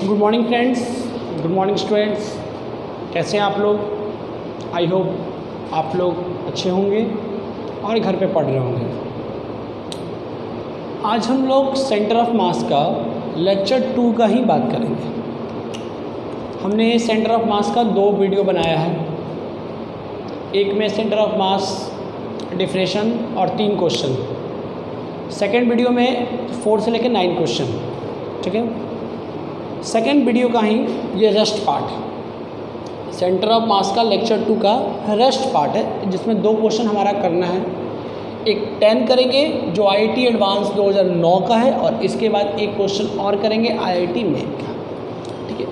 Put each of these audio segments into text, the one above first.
Good morning friends, good morning students. कैसे हैं आप लोग? आई होप आप लोग अच्छे होंगे और घर पे पढ़ रहे होंगे। आज हम लोग सेंटर ऑफ मास का लेक्चर 2 का ही बात करेंगे। हमने सेंटर ऑफ मास का 2 वीडियो बनाया है। एक में सेंटर ऑफ मास डिफरेंशन और 3 क्वेश्चन, सेकेंड वीडियो में 4 से लेकर 9 क्वेश्चन। ठीक है, सेकेंड वीडियो का ही ये रेस्ट पार्ट है। सेंटर ऑफ मास का लेक्चर 2 का रेस्ट पार्ट है, जिसमें 2 क्वेश्चन हमारा करना है। एक 10 करेंगे जो IIT एडवांस 2009 का है, और इसके बाद एक क्वेश्चन और करेंगे IIT मेन का। ठीक है,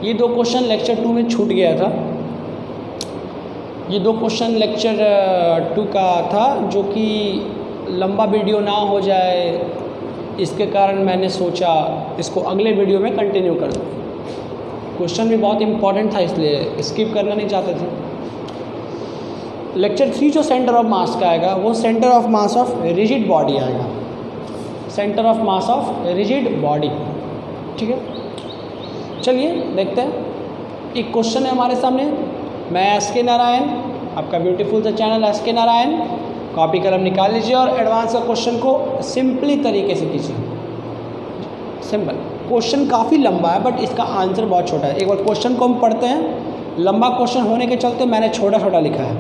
ये 2 क्वेश्चन लेक्चर 2 में छूट गया था। ये 2 क्वेश्चन लेक्चर 2 का था, जो कि लंबा वीडियो ना हो जाए, इसके कारण मैंने सोचा इसको अगले वीडियो में कंटिन्यू कर दूँ। क्वेश्चन भी बहुत इंपॉर्टेंट था, इसलिए स्किप करना नहीं चाहते थे। लेक्चर 3 जो सेंटर ऑफ मास का आएगा, वो centre of mass of rigid body आएगा। Centre of mass of rigid body. ठीक है, चलिए देखते हैं। एक क्वेश्चन है हमारे सामने। मैं SK नारायण, आपका ब्यूटीफुल सा चैनल SK नारायण। कॉपी कलम निकाल लीजिए और एडवांस का क्वेश्चन को सिंपली तरीके से कीजिए। सिंपल क्वेश्चन काफ़ी लंबा है, बट इसका आंसर बहुत छोटा है। एक बार क्वेश्चन को हम पढ़ते हैं। लंबा क्वेश्चन होने के चलते मैंने छोटा छोटा लिखा है।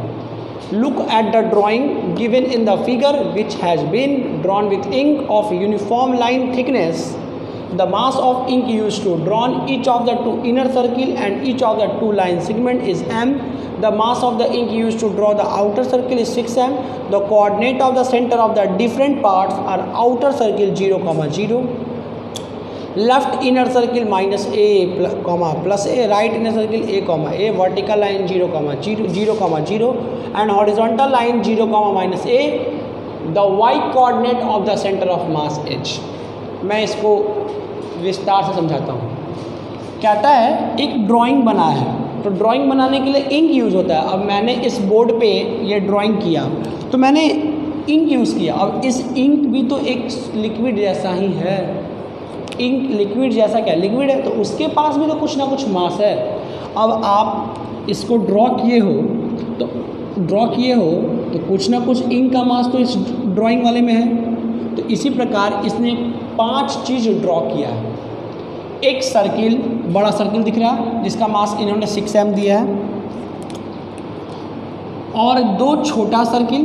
Look at the drawing given in the figure which has been drawn with ink of uniform line thickness. The mass of ink used to drawn each of the 2 inner circle and each of the 2 line segment is m. The mass of the ink used to draw the outer circle is 6m. The coordinate of the center of the different parts are outer circle 0, 0, left inner circle minus a, plus a, right inner circle a, vertical line 0, 0, and horizontal line 0, minus a. The y coordinate of the center of mass h. मैं इसको विस्तार से समझाता हूँ। कहता है एक drawing बना है, तो ड्राइंग बनाने के लिए इंक यूज़ होता है। अब मैंने इस बोर्ड पे ये ड्राइंग किया, तो मैंने इंक यूज़ किया। अब इस इंक भी तो एक लिक्विड जैसा ही है। इंक लिक्विड जैसा क्या लिक्विड है, तो उसके पास भी तो कुछ ना कुछ मास है। अब आप इसको ड्रॉ किए हो तो कुछ ना कुछ इंक का मास तो इस ड्राइंग वाले में है। तो इसी प्रकार इसने 5 चीज़ ड्रॉ किया है। एक सर्किल, बड़ा सर्किल दिख रहा है, जिसका मास इन्होंने 6m दिया है, और 2 छोटा सर्किल,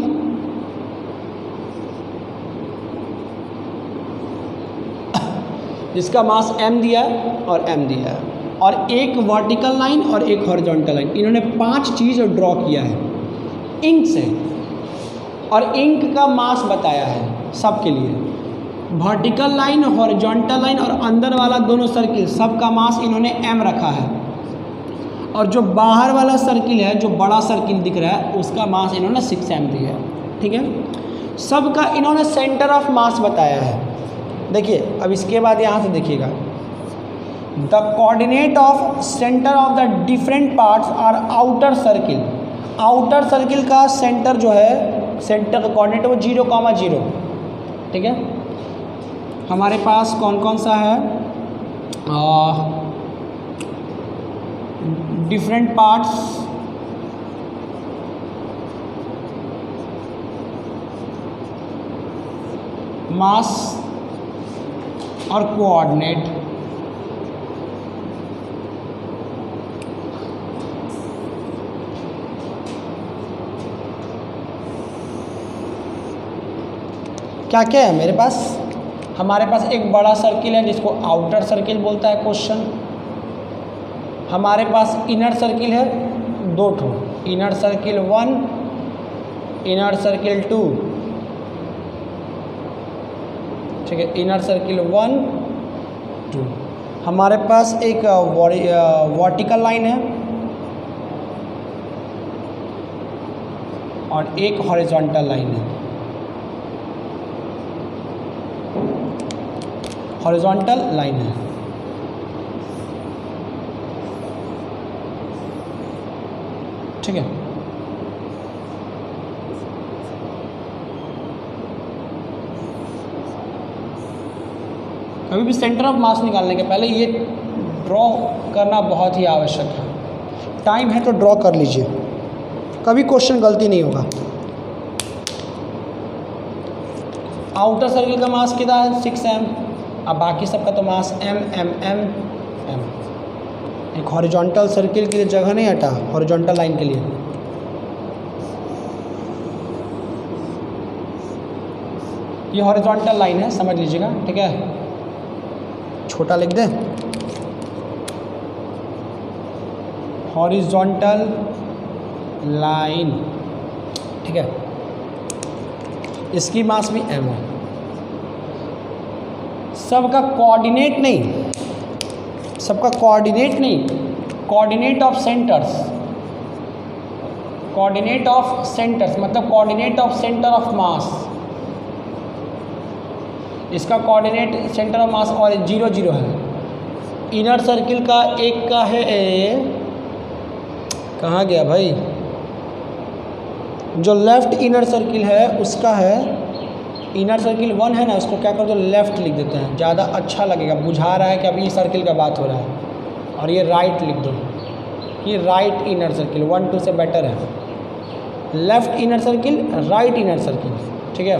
जिसका मास m दिया है और m दिया है, और एक वर्टिकल लाइन और एक हॉरिजॉन्टल लाइन। इन्होंने 5 चीज़ ड्रॉ किया है इंक से, और इंक का मास बताया है सबके लिए। वर्टिकल लाइन, हॉरिजॉन्टल लाइन और अंदर वाला दोनों सर्किल, सबका मास इन्होंने m रखा है। और जो बाहर वाला सर्किल है, जो बड़ा सर्किल दिख रहा है, उसका मास इन्होंने 6m दिया है। ठीक है, सबका इन्होंने सेंटर ऑफ मास बताया है। देखिए, अब इसके बाद यहाँ से देखिएगा, the coordinate of centre of the different parts are outer circle. Outer circle का सेंटर जो है, सेंटर का कोऑर्डिनेट वो 0, 0। ठीक है, हमारे पास कौन कौन सा है? डिफरेंट पार्ट्स, मास और कोऑर्डिनेट। क्या क्या है मेरे पास? हमारे पास एक बड़ा सर्किल है, जिसको आउटर सर्किल बोलता है क्वेश्चन। हमारे पास इनर सर्किल है 2 ठो, इनर सर्किल 1, इनर सर्किल 2। ठीक है, इनर सर्किल 1, 2। हमारे पास एक वर्टिकल लाइन है और एक हॉरिजॉन्टल लाइन है। हॉरिजॉन्टल लाइन है। ठीक है, कभी भी सेंटर ऑफ मास निकालने के पहले ये ड्रॉ करना बहुत ही आवश्यक है। टाइम है तो ड्रॉ कर लीजिए, कभी क्वेश्चन गलती नहीं होगा। आउटर सर्किल का मास कितना है 6m, अब बाकी सबका तो मास m m m m। एक हॉरिजॉन्टल सर्किल के लिए जगह नहीं हटा, हॉरिजॉन्टल लाइन के लिए। ये हॉरिजॉन्टल लाइन है, समझ लीजिएगा, ठीक है। छोटा लिख दें, हॉरिजॉन्टल लाइन, ठीक है। इसकी मास भी m है। सबका कोऑर्डिनेट नहीं, सबका कोऑर्डिनेट नहीं, coordinate of centres, coordinate of centres मतलब coordinate of centre of mass. इसका कोऑर्डिनेट सेंटर ऑफ मास और 0 0 है। इनर सर्किल का एक का है कहाँ गया भाई, जो लेफ्ट इनर सर्किल है उसका है, इनर सर्किल 1 है ना, उसको क्या कर दो लेफ़्ट लिख देते हैं, ज़्यादा अच्छा लगेगा, बुझा रहा है कि अभी सर्किल का बात हो रहा है। और ये राइट लिख दो, ये राइट इनर सर्किल 1 2 से बेटर है। Left inner circle, right inner circle, ठीक है।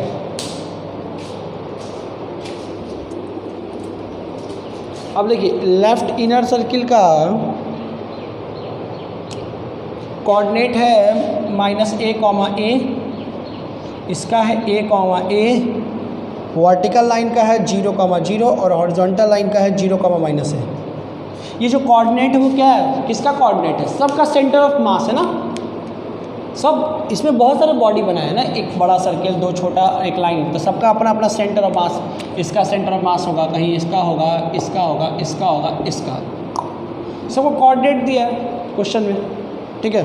अब देखिए लेफ़्ट इनर सर्किल का कोऑर्डिनेट है -a, इसका है a, वर्टिकल लाइन का है 0, 0 और हॉरिजॉन्टल लाइन का है 0, -a। ये जो कोऑर्डिनेट है वो क्या है, किसका कोऑर्डिनेट है, सबका सेंटर ऑफ मास है ना। सब इसमें बहुत सारे बॉडी बनाए हैं ना, एक बड़ा सर्किल, 2 छोटा, एक लाइन, तो सबका अपना अपना सेंटर ऑफ मास। इसका सेंटर ऑफ मास होगा कहीं, इसका होगा, इसका होगा, इसका होगा, इसका, सबको कोऑर्डिनेट दिया है क्वेश्चन में, ठीक है।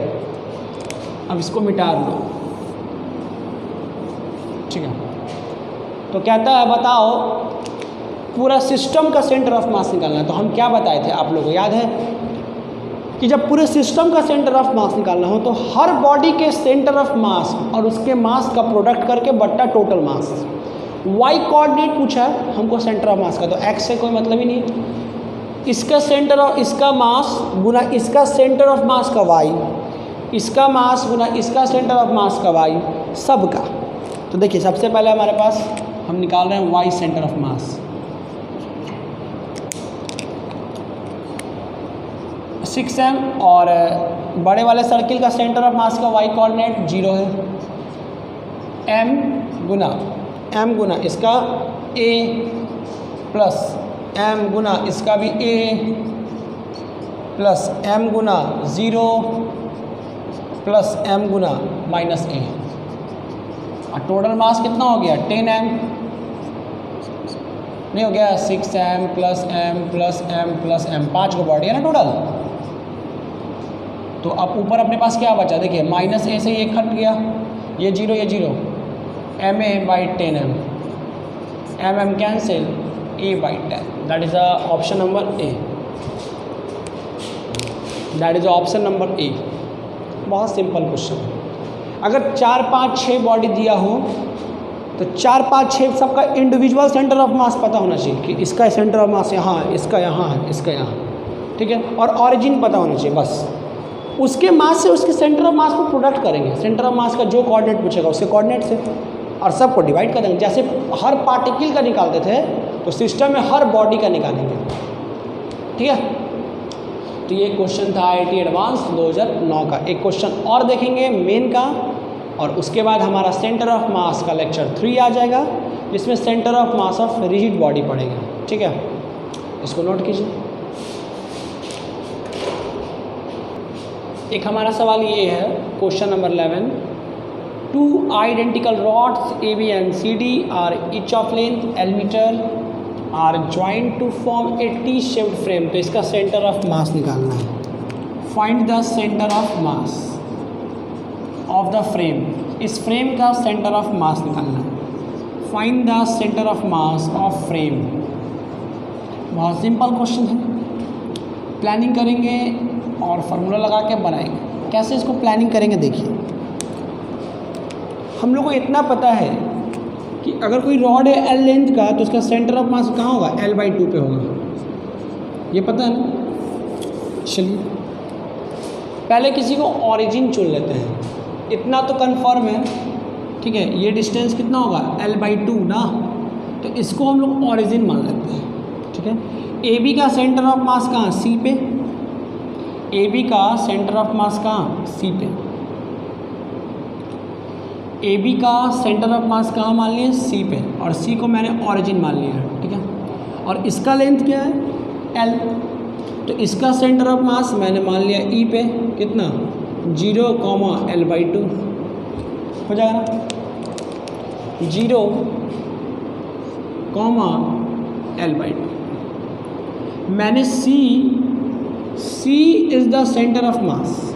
अब इसको मिटा लो, ठीक है। तो कहता है बताओ पूरा सिस्टम का सेंटर ऑफ मास निकालना है। तो हम क्या बताए थे आप लोगों को याद है कि जब पूरे सिस्टम का सेंटर ऑफ मास निकालना हो तो हर बॉडी के सेंटर ऑफ मास और उसके मास का प्रोडक्ट करके बट्टा टोटल मास। वाई कोऑर्डिनेट पूछा है हमको सेंटर ऑफ मास का, तो एक्स से कोई मतलब ही नहीं। इसका सेंटर ऑफ, इसका मास गुना इसका सेंटर ऑफ मास का वाई, इसका मास गुना इसका सेंटर ऑफ मास का वाई, सबका। तो देखिए सबसे पहले हमारे पास हम निकाल रहे हैं Y centre of mass. 6m और बड़े वाले सर्किल का सेंटर ऑफ मास का वाई कोऑर्डिनेट 0 है। m गुना इसका a प्लस m गुना इसका भी a plus m Guna 0 plus m Guna -a, और टोटल मास कितना हो गया 10m, नहीं हो गया 6m plus m plus m plus m, 5 को बॉडी है ना टोटल। तो अब ऊपर अपने पास क्या बचा, देखिए -a से ये कट गया, ये 0 ये 0, ma/10m, mm cancel, a/10, that is option number A, that is option number A. बहुत सिंपल क्वेश्चन है। अगर 4 5 6 बॉडी दिया हो तो 4 5 6 सबका इंडिविजुअल सेंटर ऑफ मास पता होना चाहिए कि इसका सेंटर ऑफ मास यहाँ है, इसका यहाँ है, इसका यहाँ, ठीक है। और ऑरिजिन पता होना चाहिए, बस उसके मास से उसके सेंटर ऑफ मास को प्रोडक्ट करेंगे। सेंटर ऑफ मास का जो कोऑर्डिनेट पूछेगा उसके कोऑर्डिनेट से, और सबको डिवाइड कर देंगे। जैसे हर पार्टिकल का निकालते थे तो सिस्टम में हर बॉडी का निकालेंगे, ठीक है। तो ये क्वेश्चन था IIT एडवांस 2009 का। एक क्वेश्चन और देखेंगे मेन का, और उसके बाद हमारा सेंटर ऑफ मास का लेक्चर 3 आ जाएगा, जिसमें centre of mass of rigid body पड़ेगा, ठीक है। इसको नोट कीजिए। एक हमारा सवाल ये है, question number 11, 2 identical rods AB and CD are each of length L meter are joined to form a T-shaped frame। तो इसका सेंटर ऑफ मास निकालना है। Find the centre of mass of the frame, इस फ्रेम का centre of मास निकालना है। Find the centre of mass of frame. बहुत simple question है, प्लानिंग करेंगे और फार्मूला लगा के बनाएंगे। कैसे इसको प्लानिंग करेंगे, देखिए हम लोग को इतना पता है कि अगर कोई रॉड है L लेंथ का तो उसका सेंटर ऑफ मास कहाँ होगा, L/2 पे होगा, ये पता है ना। चलिए पहले किसी को ऑरिजिन चुन लेते हैं, इतना तो कंफर्म है, ठीक है। ये डिस्टेंस कितना होगा L/2 ना, तो इसको हम लोग ऑरिजिन मान लेते हैं, ठीक है। ए बी का सेंटर ऑफ मास कहाँ, सी पे, ए बी का सेंटर ऑफ मास कहाँ, सी पे। ए बी का सेंटर ऑफ मास कहाँ मान लिया, सी पे, और सी को मैंने ऑरिजिन मान लिया है, ठीक है। और इसका लेंथ क्या है, L, तो इसका सेंटर ऑफ मास मैंने मान लिया ई पे, कितना 0,L/2 हो जाएगा ना, 0,L/2। मैंने C is the centre of mass,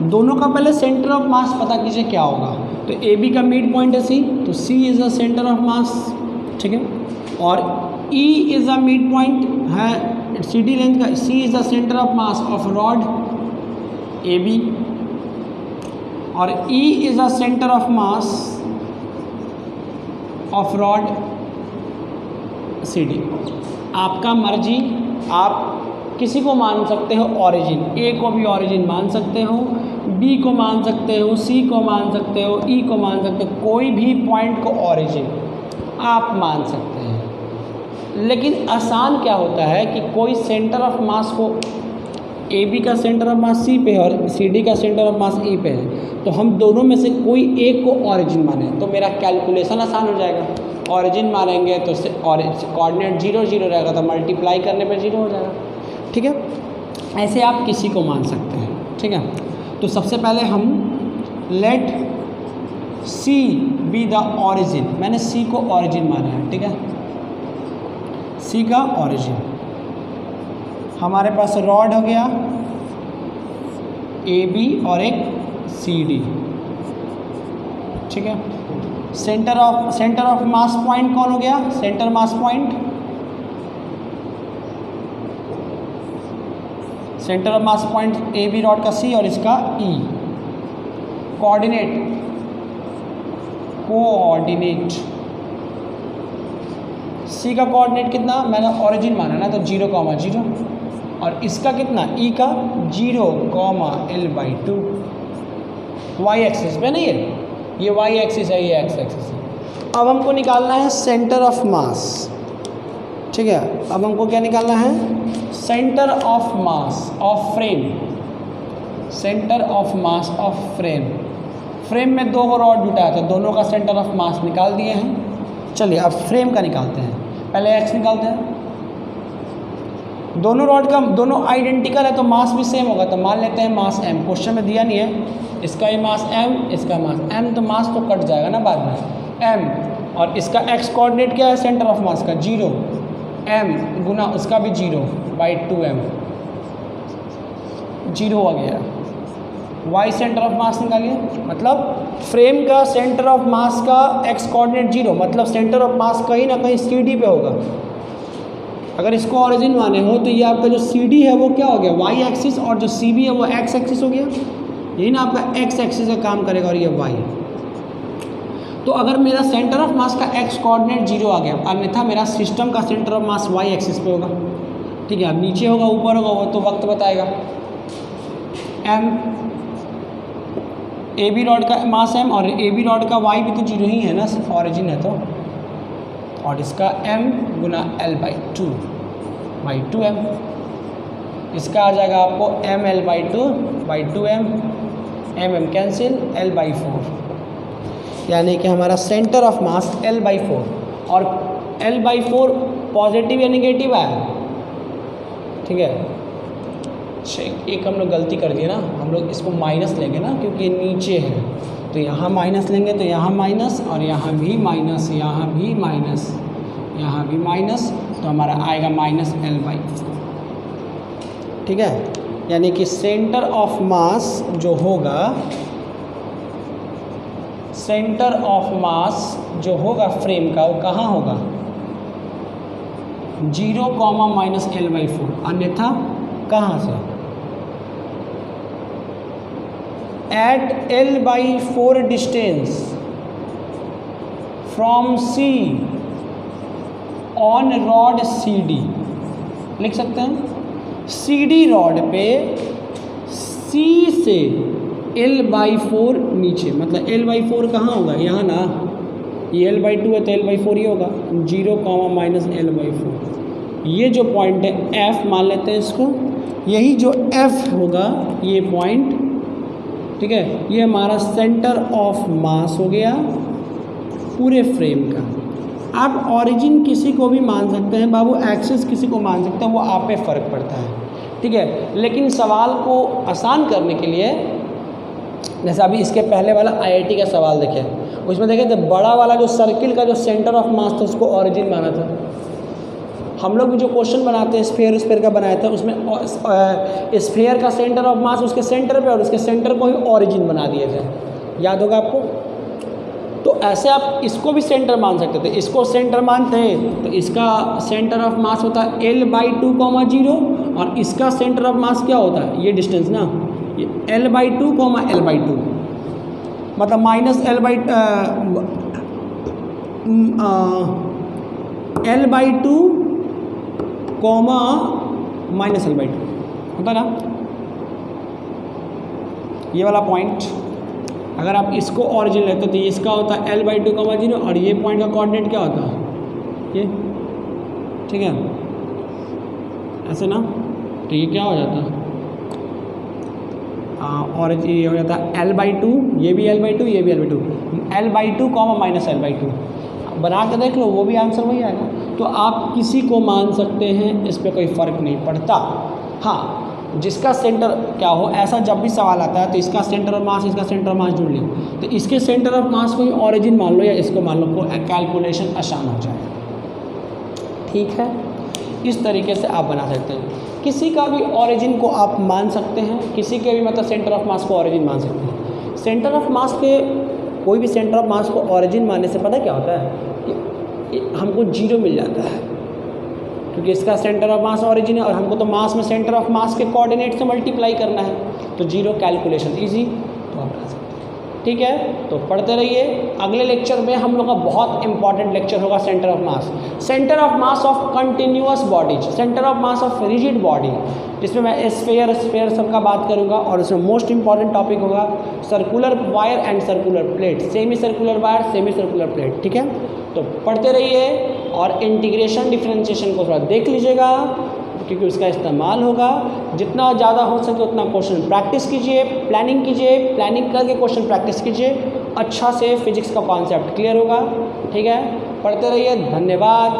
दोनों का पहले सेंटर ऑफ मास पता कीजिए क्या होगा। तो ए बी का मिड पॉइंट है सी, तो C is the centre of mass, ठीक है। और E is the mid point है सी डी लेंथ का, C is the centre of mass of rod A B, और E is the centre of mass of rod C D. आपका मर्जी, आप किसी को मान सकते हो ऑरिजिन, ए को भी ऑरिजिन मान सकते हो, बी को मान सकते हो, सी को मान सकते हो, ई को मान सकते हो, कोई भी पॉइंट को ऑरिजिन आप मान सकते हैं। लेकिन आसान क्या होता है कि कोई सेंटर ऑफ मास को, ए बी का सेंटर ऑफ मास सी पे और सी डी का सेंटर ऑफ मास ई पे है, तो हम दोनों में से कोई एक को ऑरिजिन माने तो मेरा कैलकुलेशन आसान हो जाएगा। ऑरिजिन मानेंगे तो कोऑर्डिनेट 0 0 रहेगा, तो मल्टीप्लाई करने पे 0 हो जाएगा, ठीक है। ऐसे आप किसी को मान सकते हैं, ठीक है। तो सबसे पहले हम let C be the origin, मैंने सी को ऑरिजिन माना है, ठीक है। सी का ऑरिजिन हमारे पास रॉड हो गया ए बी और एक सी डी, ठीक है। सेंटर ऑफ मास पॉइंट कौन हो गया, centre mass point, centre of mass point A B rod का सी और इसका ई। कोऑर्डिनेट सी का कोऑर्डिनेट कितना, मैंने ऑरिजिन माना ना, तो 0,0, और इसका कितना ई का 0,L/2। वाई एक्सिस पे नहीं है, ये वाई एक्सिस है, ये एक्स एक्सिस है। अब हमको निकालना है सेंटर ऑफ मास, ठीक है। अब हमको क्या निकालना है, centre of mass of frame, centre of mass of frame. Frame में 2 रॉड जुटा है, तो दोनों का सेंटर ऑफ मास निकाल दिए हैं। चलिए अब फ्रेम का निकालते हैं, पहले एक्स निकालते हैं। दोनों रॉड का, दोनों आइडेंटिकल है तो मास भी सेम होगा, तो मान लेते हैं मास m। क्वेश्चन में दिया नहीं है, इसका ये मास m, इसका मास m, तो मास तो कट जाएगा ना बाद में, m। और इसका x कोऑर्डिनेट क्या है, सेंटर ऑफ मास का 0, m गुना उसका भी 0/2m, 0 हो गया। y सेंटर ऑफ मास निकालिए, मतलब फ्रेम का सेंटर ऑफ मास का x कोऑर्डिनेट 0, मतलब सेंटर ऑफ मास कहीं ना कहीं सी डी पे होगा। अगर इसको ऑरिजिन माने हो तो ये आपका जो सी डी है वो क्या हो गया, वाई एक्सिस, और जो सी बी है वो एक्स एक्सिस हो गया। यही ना आपका एक्स एक्सिस का काम करेगा, और ये वाई। तो अगर मेरा सेंटर ऑफ मास का एक्स कोऑर्डिनेट 0 आ गया, अन्यथा मेरा सिस्टम का centre of mass y axis पे होगा, ठीक है। अब नीचे होगा ऊपर होगा वो तो वक्त बताएगा। एम ए बी रॉड का मास एम, और ए बी रॉड का वाई भी तो 0 ही है ना, ऑरिजिन है तो, और इसका m गुना L/2/2m, इसका आ जाएगा आपको mL/2/2m, mm कैंसिल, L/4, यानी कि हमारा सेंटर ऑफ मास L/4। और L/4 पॉजिटिव या निगेटिव है, ठीक है। एक हम लोग गलती कर दिए ना, हम लोग इसको माइनस लेंगे ना, क्योंकि नीचे है, तो यहाँ माइनस लेंगे, तो यहाँ माइनस, और यहाँ भी माइनस, यहाँ भी माइनस, यहाँ भी माइनस, तो हमारा आएगा -L/4, ठीक है। यानी कि सेंटर ऑफ मास जो होगा, सेंटर ऑफ मास जो होगा फ्रेम का, वो कहाँ होगा, 0, -L/4, अन्यथा कहाँ से, at L/4 distance from C on rod CD, लिख सकते हैं CD रॉड पे C से L/4 नीचे, मतलब L/4 कहाँ होगा, यहाँ ना, ये L/2 है तो L/4 ही होगा, 0, -L/4। ये जो पॉइंट है F मान लेते हैं इसको, यही जो F होगा ये पॉइंट, ठीक है, ये हमारा सेंटर ऑफ मास हो गया पूरे फ्रेम का। आप ओरिजिन किसी को भी मान सकते हैं बाबू, एक्सिस किसी को मान सकते हैं, वो आप पे फ़र्क पड़ता है, ठीक है। लेकिन सवाल को आसान करने के लिए, जैसे अभी इसके पहले वाला IIT का सवाल देखें, उसमें देखें तो बड़ा वाला जो सर्किल का जो सेंटर ऑफ मास था उसको ओरिजिन माना था। हम लोग भी जो क्वेश्चन बनाते हैं स्फीयर का बनाया था, उसमें स्फीयर का सेंटर ऑफ मास उसके सेंटर पे और उसके सेंटर को ही ओरिजिन बना दिए थे, याद होगा आपको। तो ऐसे आप इसको भी सेंटर मान सकते थे, इसको सेंटर मानते हैं तो इसका सेंटर ऑफ मास होता है L/2, 0, और इसका सेंटर ऑफ मास क्या होता है, ये डिस्टेंस ना, ये L/2, L/2, मतलब L/2, -L/2 होता ना, ये वाला पॉइंट। अगर आप इसको ओरिजिन लेते तो इसका होता है L/2, 0, और ये पॉइंट का कोऑर्डिनेट क्या होता है, ये, ठीक है, ऐसे ना, तो ये क्या हो जाता है, ओरिजिन ये हो जाता है L/2, ये भी L/2, ये भी L/2, L/2, -L/2 बना के देख लो, वो भी आंसर वही आएगा। तो आप किसी को मान सकते हैं, इस पर कोई फ़र्क नहीं पड़ता। हाँ, जिसका सेंटर क्या हो, ऐसा जब भी सवाल आता है तो इसका सेंटर ऑफ मास, इसका सेंटर ऑफ मास जुड़ लो, तो इसके सेंटर ऑफ मास को ही ओरिजिन मान लो या इसको मान लो, कैलकुलेशन आसान हो जाएगा, ठीक है। इस तरीके से आप बना सकते हैं, किसी का भी ओरिजिन को आप मान सकते हैं, किसी के भी मतलब सेंटर ऑफ मास को ओरिजिन मान सकते हैं। सेंटर ऑफ मास के कोई भी सेंटर ऑफ मास को ओरिजिन मानने से पता क्या होता है, हमको 0 मिल जाता है, क्योंकि इसका सेंटर ऑफ मास ओरिजिन है और हमको तो मास में सेंटर ऑफ मास के कोऑर्डिनेट से मल्टीप्लाई करना है, तो 0 कैलकुलेशन ईजी, तो आप बना सकते हैं, ठीक है। तो पढ़ते रहिए। अगले लेक्चर में हम लोग का बहुत इंपॉर्टेंट लेक्चर होगा centre of mass, centre of mass of continuous bodies, centre of mass of rigid body, जिसमें मैं स्फीयर सबका बात करूंगा, और उसमें मोस्ट इंपॉर्टेंट टॉपिक होगा circular wire and circular plate, semi circular wire, semi circular plate, ठीक है। तो पढ़ते रहिए और इंटीग्रेशन डिफरेंशिएशन को थोड़ा देख लीजिएगा, क्योंकि उसका इस्तेमाल होगा। जितना ज़्यादा हो सके उतना क्वेश्चन प्रैक्टिस कीजिए, प्लानिंग कीजिए, प्लानिंग करके क्वेश्चन प्रैक्टिस कीजिए, अच्छा से फिजिक्स का कॉन्सेप्ट क्लियर होगा, ठीक है। पढ़ते रहिए, धन्यवाद।